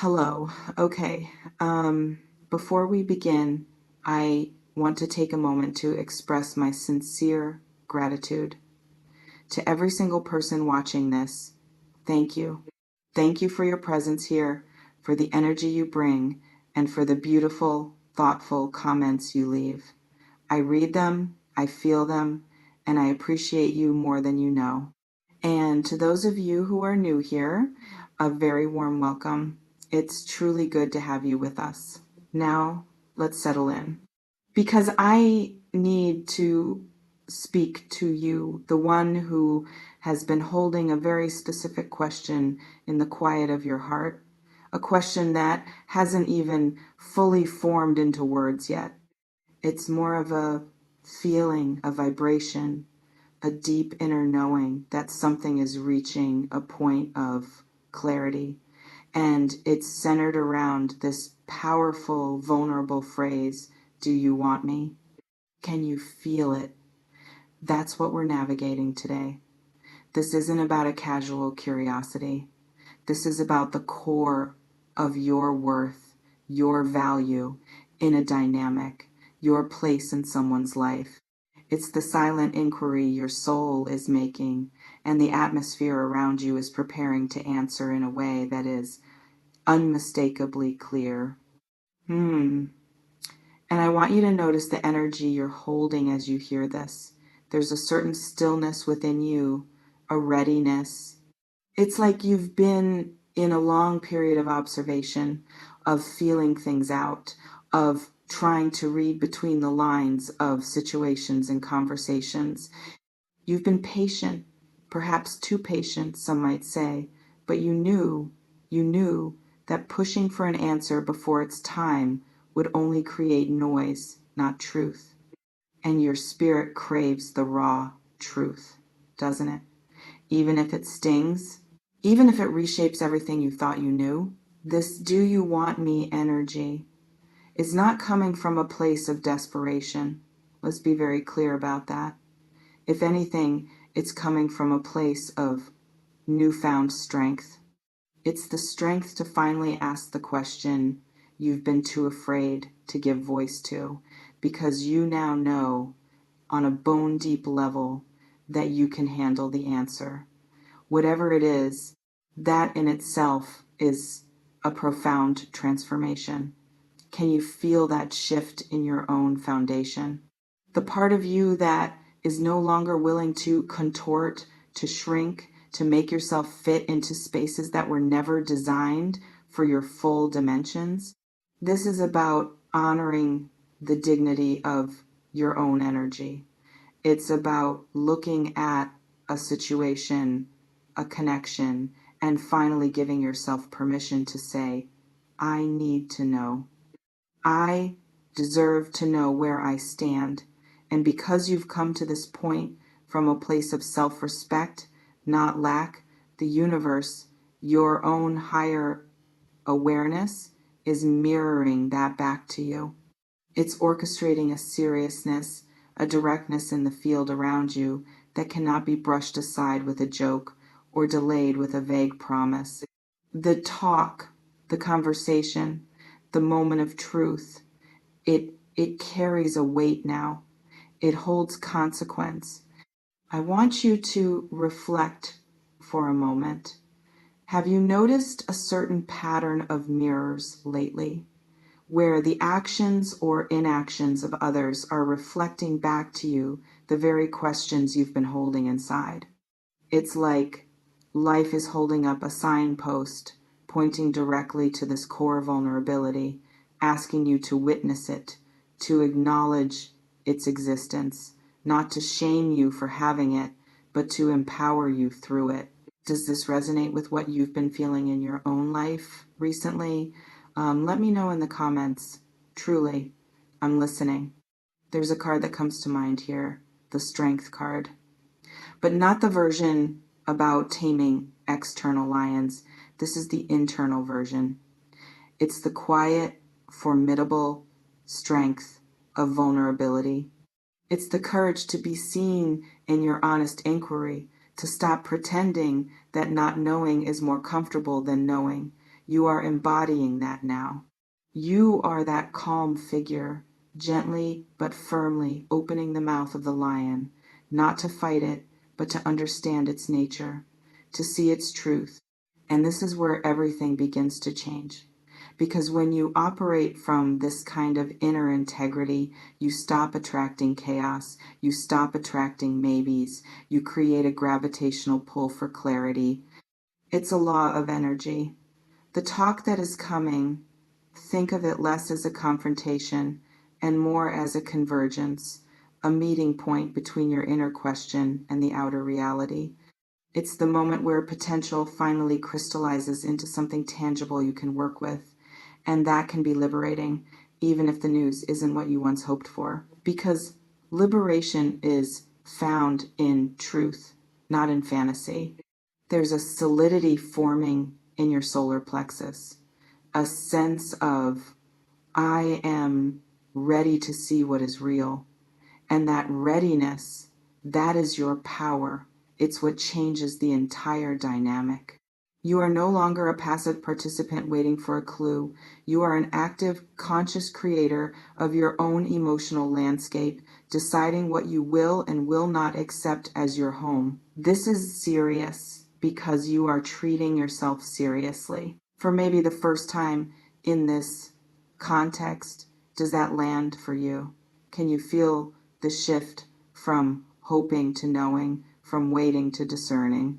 Hello. Okay. Before we begin, I want to take a moment to express my sincere gratitude to every single person watching this. Thank you. Thank you for your presence here, for the energy you bring, and for the beautiful, thoughtful comments you leave. I read them, I feel them, and I appreciate you more than you know. And to those of you who are new here, a very warm welcome. It's truly good to have you with us. Now, let's settle in. Because I need to speak to you, the one who has been holding a very specific question in the quiet of your heart, a question that hasn't even fully formed into words yet. It's more of a feeling, a vibration, a deep inner knowing that something is reaching a point of clarity. And it's centered around this powerful, vulnerable phrase, "Do you want me?" Can you feel it? That's what we're navigating today. This isn't about a casual curiosity. This is about the core of your worth, your value in a dynamic, your place in someone's life. It's the silent inquiry your soul is making, and the atmosphere around you is preparing to answer in a way that is unmistakably clear. And I want you to notice the energy you're holding as you hear this. There's a certain stillness within you, a readiness. It's like you've been in a long period of observation, of feeling things out, of trying to read between the lines of situations and conversations. You've been patient, perhaps too patient, some might say, but you knew that pushing for an answer before it's time would only create noise, not truth. And your spirit craves the raw truth, doesn't it? Even if it stings, even if it reshapes everything you thought you knew. This "do you want me" energy is not coming from a place of desperation. Let's be very clear about that. If anything, it's coming from a place of newfound strength. It's the strength to finally ask the question you've been too afraid to give voice to, because you now know on a bone deep level that you can handle the answer. Whatever it is, that in itself is a profound transformation. Can you feel that shift in your own foundation? The part of you that is no longer willing to contort, to shrink, to make yourself fit into spaces that were never designed for your full dimensions. This is about honoring the dignity of your own energy. It's about looking at a situation, a connection, and finally giving yourself permission to say, I need to know. I deserve to know where I stand. And because you've come to this point from a place of self-respect, not lack, the universe, your own higher awareness, is mirroring that back to you. It's orchestrating a seriousness, a directness in the field around you that cannot be brushed aside with a joke or delayed with a vague promise. The talk, the conversation, the moment of truth, it carries a weight now. It holds consequence. I want you to reflect for a moment. Have you noticed a certain pattern of mirrors lately, where the actions or inactions of others are reflecting back to you the very questions you've been holding inside? It's like life is holding up a signpost pointing directly to this core vulnerability, asking you to witness it, to acknowledge its existence, not to shame you for having it, but to empower you through it. Does this resonate with what you've been feeling in your own life recently? Let me know in the comments. Truly, I'm listening. There's a card that comes to mind here, the Strength card, but not the version about taming external lions. This is the internal version. It's the quiet, formidable strength of vulnerability. It's the courage to be seen in your honest inquiry, to stop pretending that not knowing is more comfortable than knowing. You are embodying that now. You are that calm figure, gently but firmly opening the mouth of the lion, not to fight it, but to understand its nature, to see its truth. And this is where everything begins to change. Because when you operate from this kind of inner integrity, you stop attracting chaos, you stop attracting maybes, you create a gravitational pull for clarity. It's a law of energy. The talk that is coming, think of it less as a confrontation and more as a convergence, a meeting point between your inner question and the outer reality. It's the moment where potential finally crystallizes into something tangible you can work with. And that can be liberating, even if the news isn't what you once hoped for. Because liberation is found in truth, not in fantasy. There's a solidity forming in your solar plexus, a sense of, I am ready to see what is real. And that readiness, that is your power. It's what changes the entire dynamic. You are no longer a passive participant waiting for a clue. You are an active, conscious creator of your own emotional landscape, deciding what you will and will not accept as your home. This is serious because you are treating yourself seriously. For maybe the first time in this context, does that land for you? Can you feel the shift from hoping to knowing, from waiting to discerning?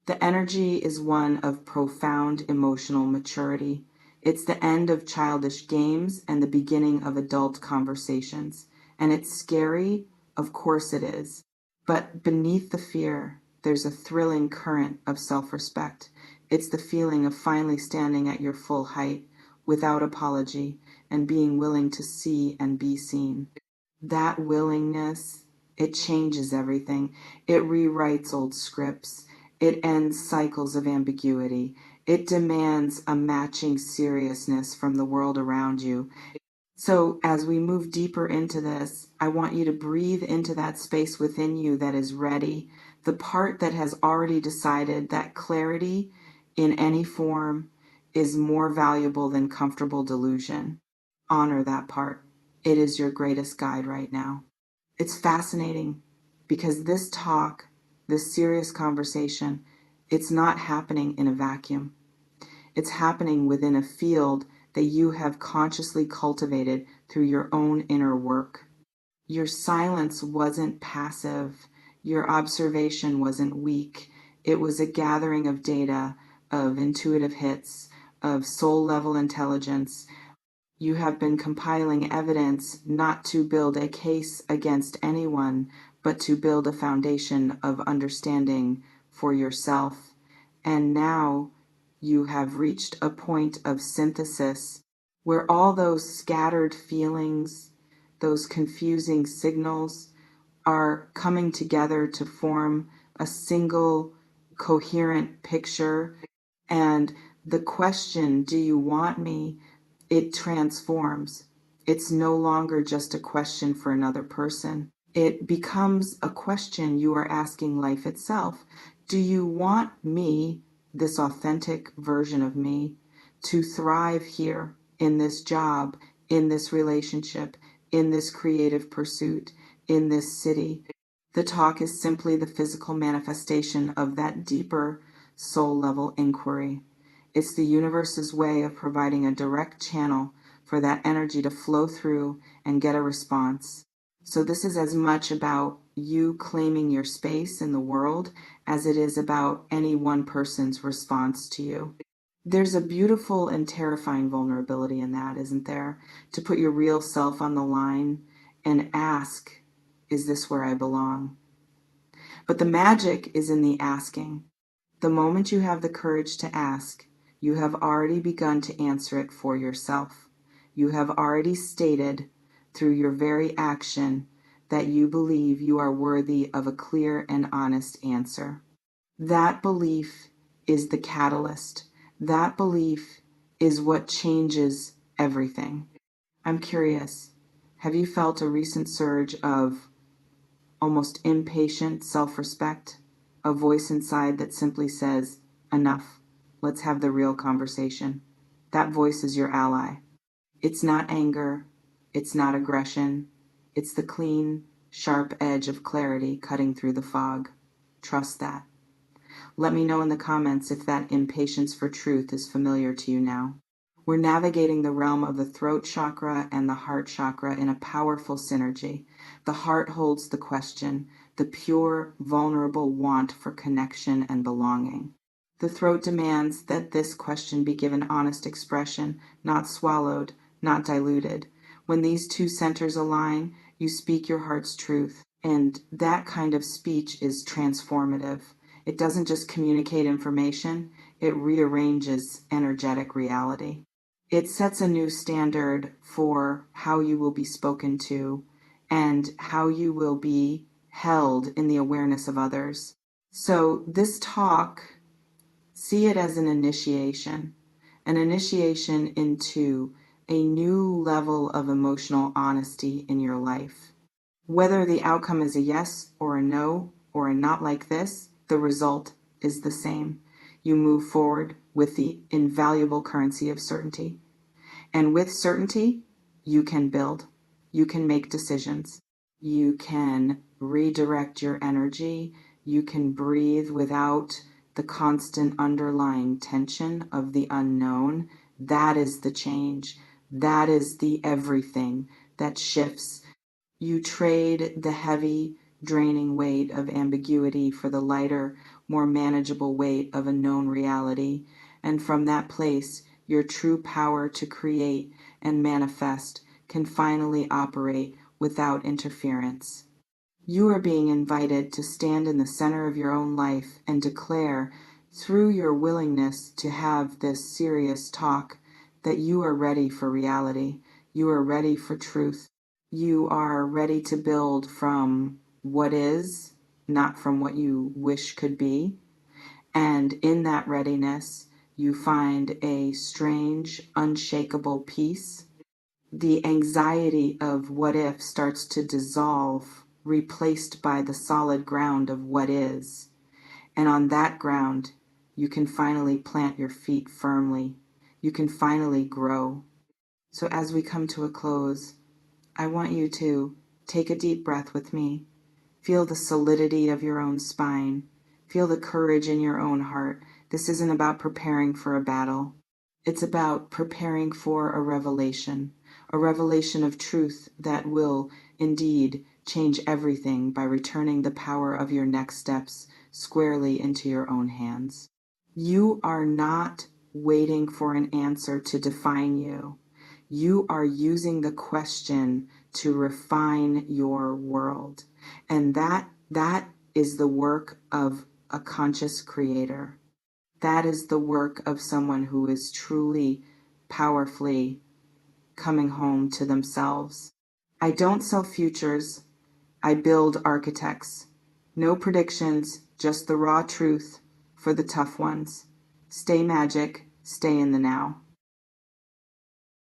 The energy is one of profound emotional maturity. It's the end of childish games and the beginning of adult conversations. And it's scary, of course it is. But beneath the fear, there's a thrilling current of self-respect. It's the feeling of finally standing at your full height, without apology, and being willing to see and be seen. That willingness, it changes everything. It rewrites old scripts. It ends cycles of ambiguity. It demands a matching seriousness from the world around you. So as we move deeper into this, I want you to breathe into that space within you that is ready, the part that has already decided that clarity in any form is more valuable than comfortable delusion. Honor that part. It is your greatest guide right now. It's fascinating because this talk, this serious conversation, it's not happening in a vacuum. It's happening within a field that you have consciously cultivated through your own inner work. Your silence wasn't passive. Your observation wasn't weak. It was a gathering of data, of intuitive hits, of soul level intelligence. You have been compiling evidence not to build a case against anyone, but to build a foundation of understanding for yourself. And now you have reached a point of synthesis where all those scattered feelings, those confusing signals are coming together to form a single coherent picture. And the question, do you want me? It transforms. It's no longer just a question for another person. It becomes a question you are asking life itself. Do you want me, this authentic version of me, to thrive here in this job, in this relationship, in this creative pursuit, in this city? The talk is simply the physical manifestation of that deeper soul level inquiry. It's the universe's way of providing a direct channel for that energy to flow through and get a response. So this is as much about you claiming your space in the world as it is about any one person's response to you. There's a beautiful and terrifying vulnerability in that, isn't there? To put your real self on the line and ask, is this where I belong? But the magic is in the asking. The moment you have the courage to ask, you have already begun to answer it for yourself. You have already stated through your very action that you believe you are worthy of a clear and honest answer. That belief is the catalyst. That belief is what changes everything. I'm curious, have you felt a recent surge of almost impatient self-respect? A voice inside that simply says, enough, let's have the real conversation? that voice is your ally. It's not anger, it's not aggression, it's the clean, sharp edge of clarity cutting through the fog. Trust that. Let me know in the comments if that impatience for truth is familiar to you now. We're navigating the realm of the throat chakra and the heart chakra in a powerful synergy. The heart holds the question, the pure, vulnerable want for connection and belonging. The throat demands that this question be given honest expression, not swallowed, not diluted. When these two centers align, you speak your heart's truth, and that kind of speech is transformative. It doesn't just communicate information, it rearranges energetic reality. It sets a new standard for how you will be spoken to and how you will be held in the awareness of others. So this talk, see it as an initiation into a new level of emotional honesty in your life. Whether the outcome is a yes or a no or a not like this, the result is the same. You move forward with the invaluable currency of certainty. And with certainty, you can build, you can make decisions, you can redirect your energy, you can breathe without the constant underlying tension of the unknown. That is the change. That is the everything that shifts. You trade the heavy, draining weight of ambiguity for the lighter, more manageable weight of a known reality. And from that place, your true power to create and manifest can finally operate without interference. You are being invited to stand in the center of your own life and declare, through your willingness to have this serious talk, that you are ready for reality. You are ready for truth. You are ready to build from what is, not from what you wish could be. And in that readiness, you find a strange, unshakable peace. The anxiety of what if starts to dissolve, replaced by the solid ground of what is. And on that ground, you can finally plant your feet firmly. You can finally grow. So as we come to a close, I want you to take a deep breath with me. Feel the solidity of your own spine. Feel the courage in your own heart. This isn't about preparing for a battle. It's about preparing for a revelation of truth that will indeed change everything by returning the power of your next steps squarely into your own hands. You are not waiting for an answer to define you. You are using the question to refine your world. And that is the work of a conscious creator. That is the work of someone who is truly, powerfully coming home to themselves. I don't sell futures. I build architects. No predictions, just the raw truth for the tough ones. Stay magic, stay in the now.